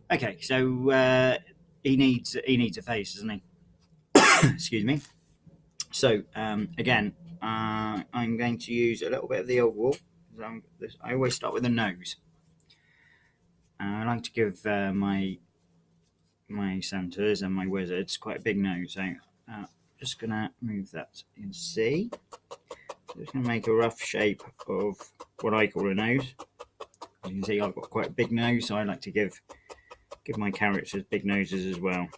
Okay, so he needs a face, doesn't he? Excuse me. So again, I'm going to use a little bit of the old wool. I always start with the nose. I like to give my Santas and my wizards quite a big nose. So just gonna move that in C. Just gonna make a rough shape of what I call a nose. As you can see, I've got quite a big nose, so I like to give my characters big noses as well.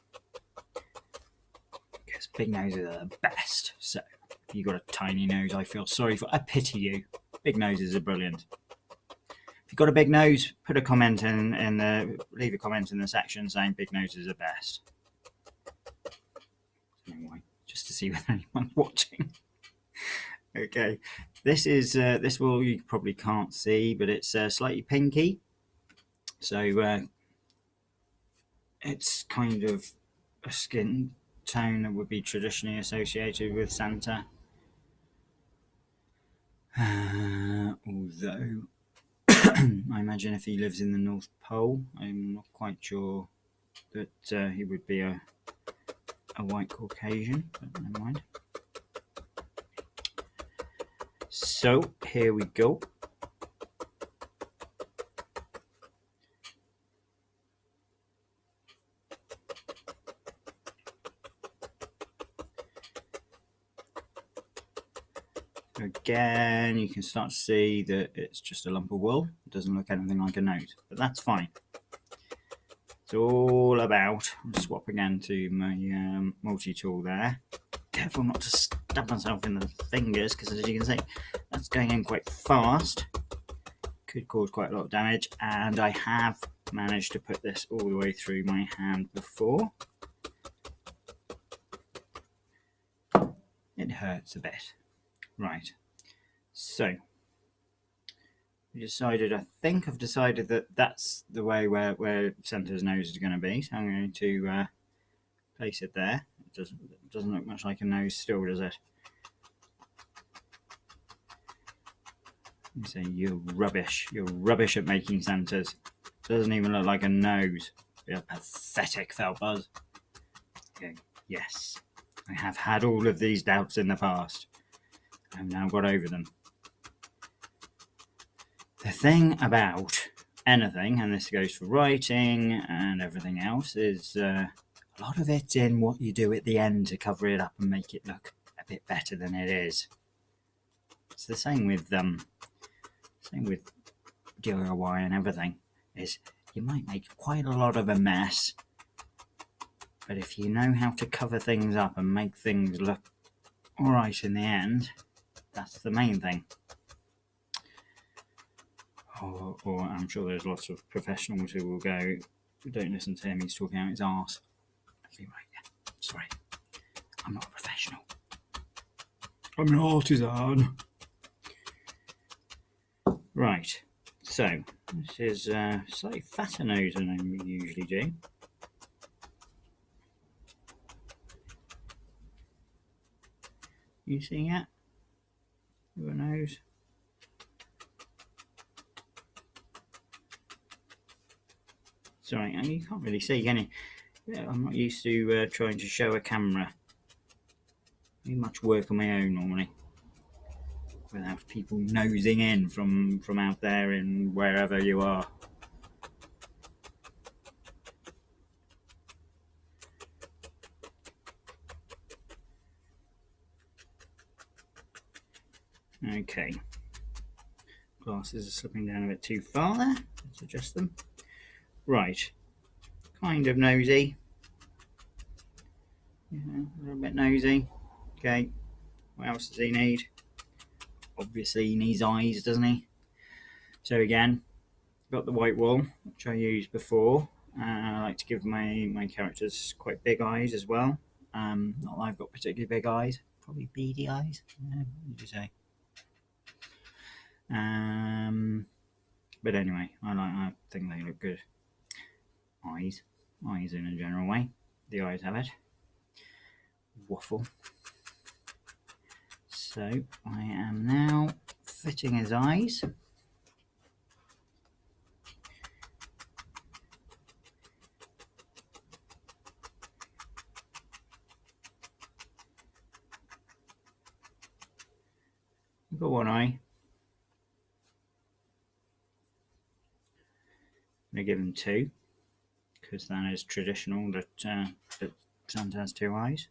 Because big noses are the best. So if you've got a tiny nose, I feel sorry for. I pity you. Big noses are brilliant. If you've got a big nose, put a comment leave a comment in the section saying big noses are best. Anyway, just to see whether anyone's watching. Okay, this wool you probably can't see, but it's slightly pinky. So it's kind of a skin tone that would be traditionally associated with Santa. Although I imagine if he lives in the North Pole, I'm not quite sure that he would be a white Caucasian, but never mind. So here we go. Again, you can start to see that it's just a lump of wool. It doesn't look anything like a nose, but that's fine. It's all about, I'll swap again to my multi-tool there. Careful not to stab myself in the fingers, because as you can see, that's going in quite fast. Could cause quite a lot of damage, and I have managed to put this all the way through my hand before. It hurts a bit. Right, so I think I've decided that that's the way where Santa's nose is going to be. So I'm going to place it there. It doesn't look much like a nose still, does it? You say you're rubbish at making Santas. Doesn't even look like a nose. You're pathetic, Felbuzz. Okay, yes, I have had all of these doubts in the past. I've now got over them. The thing about anything, and this goes for writing and everything else, is a lot of it's in what you do at the end to cover it up and make it look a bit better than it is. It's the same with DIY and everything. Is you might make quite a lot of a mess, but if you know how to cover things up and make things look alright in the end, that's the main thing. Or I'm sure there's lots of professionals who will go, don't listen to him, he's talking out his arse. Anyway, yeah, sorry, I'm not a professional. I'm an artisan. Right, so this is a slightly fatter nose than I usually do. You seeing it? Your nose. Sorry, you can't really see, can you? Yeah, I'm not used to trying to show a camera. I do much work on my own normally, without people nosing in from out there in wherever you are. Okay, glasses are slipping down a bit too far there. Let's adjust them. Right, kind of nosy. Yeah, a little bit nosy. Okay, what else does he need? Obviously he needs eyes, doesn't he? So again, got the white wool, which I used before. I like to give my characters quite big eyes as well. Not that I've got particularly big eyes, probably beady eyes. What did you say? But anyway, I think they look good. Eyes in a general way. The eyes have it. Waffle. So I am now fitting his eyes. I've got one eye. I'm going to give him two, because that is traditional that Santa has two eyes.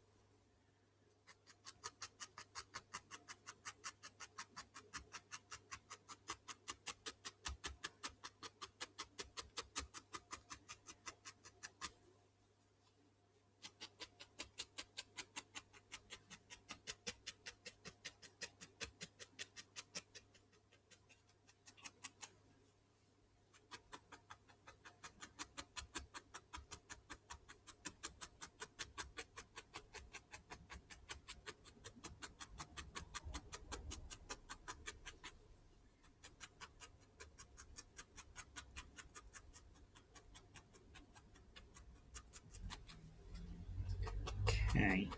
Okay,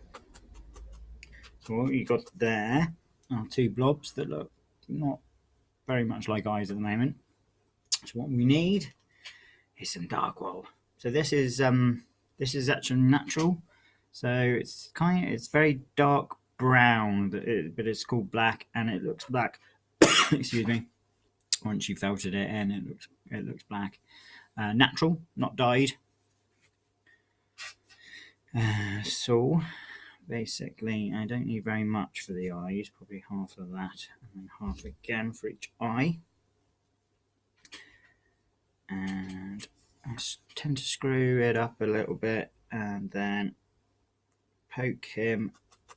so what you got there are two blobs that look not very much like eyes at the moment. So what we need is some dark wool. So this is actually natural. So it's very dark brown, but it's called black, and it looks black. Excuse me. Once you felted it in, it looks black. Natural, not dyed. So basically, I don't need very much for the eyes. Probably half of that, and then half again for each eye. And I tend to screw it up a little bit, and then poke him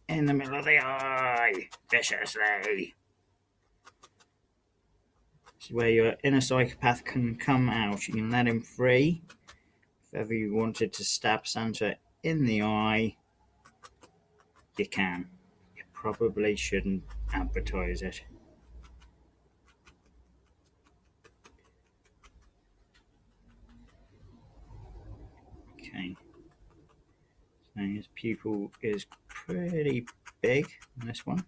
in the middle of the eye viciously. This is where your inner psychopath can come out. You can let him free. If ever you wanted to stab Santa in the eye, you can. You probably shouldn't advertise it. Okay. So his pupil is pretty big on this one.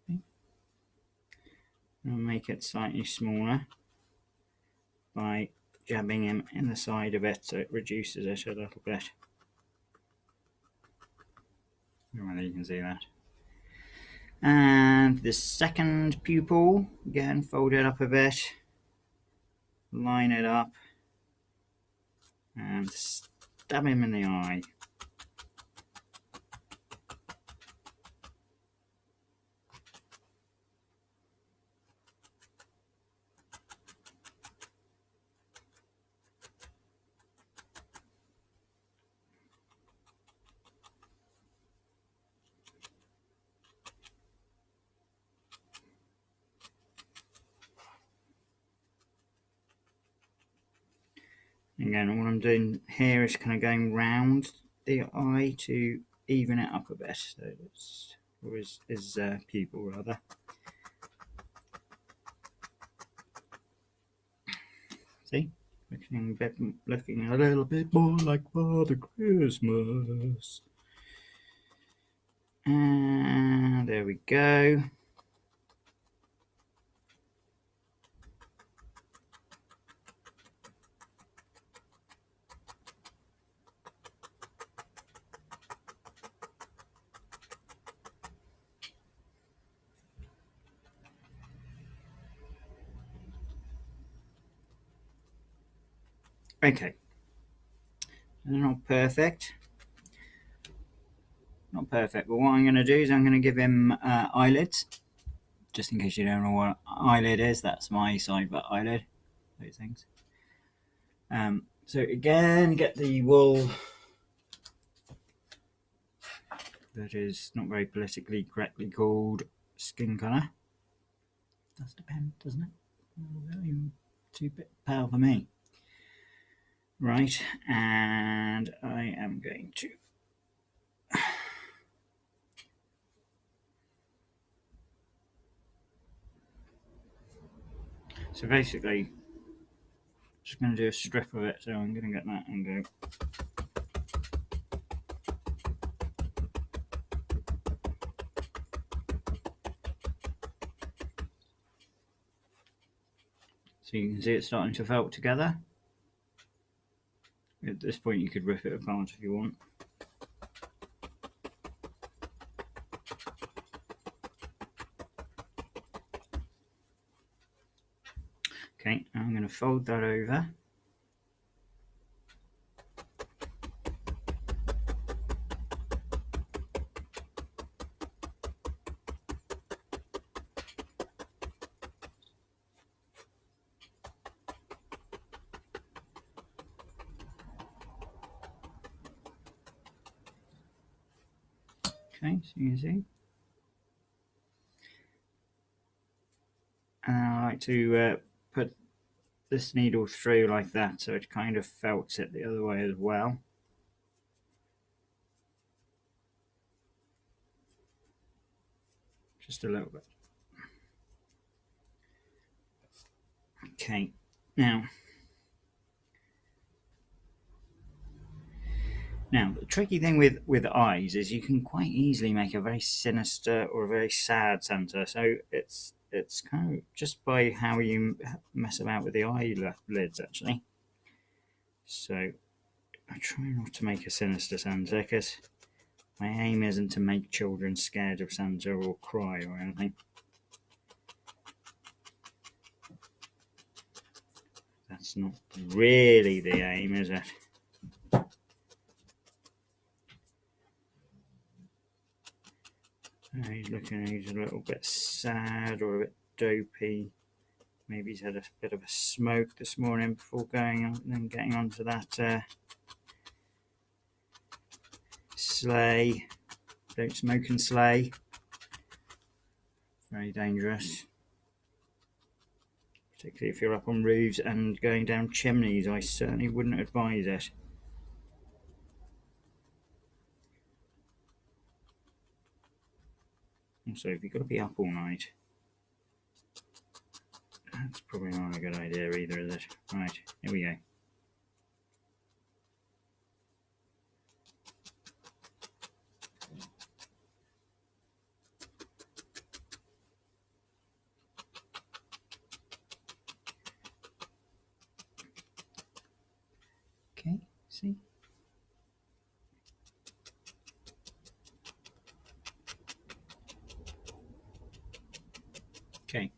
I'll make it slightly smaller by jabbing him in the side of it so it reduces it a little bit. I don't know whether you can see that. And the second pupil, again, fold it up a bit, line it up, and stab him in the eye. Again, all I'm doing here is kind of going round the eye to even it up a bit, so it's, or his pupil rather. See, looking a little bit more like Father Christmas. And there we go. Okay, they're not perfect. Not perfect, but what I'm going to do is I'm going to give him eyelids. Just in case you don't know what eyelid is, that's my side butt eyelid. Those things. So again, get the wool that is not very politically correctly called skin colour. Does depend, doesn't it? Too bit pale for me. Right, and I am going to so basically just going to do a strip of it, so I'm going to get that and go so you can see it starting to felt together. At this point you could rip it apart if you want. Okay, I'm going to fold that over. Okay, so you can see. And I like to put this needle through like that, so it kind of felts it the other way as well. Just a little bit. Okay, now the tricky thing with eyes is you can quite easily make a very sinister or a very sad Santa. So it's kind of just by how you mess about with the eyelids actually. So I try not to make a sinister Santa because my aim isn't to make children scared of Santa or cry or anything. That's not really the aim, is it? He's a little bit sad or a bit dopey. Maybe he's had a bit of a smoke this morning before going on and getting onto that sleigh. Don't smoke and sleigh. Very dangerous. Particularly if you're up on roofs and going down chimneys, I certainly wouldn't advise it. Also, if you've got to be up all night, that's probably not a good idea either, is it? Right, here we go. Okay, see? Okay,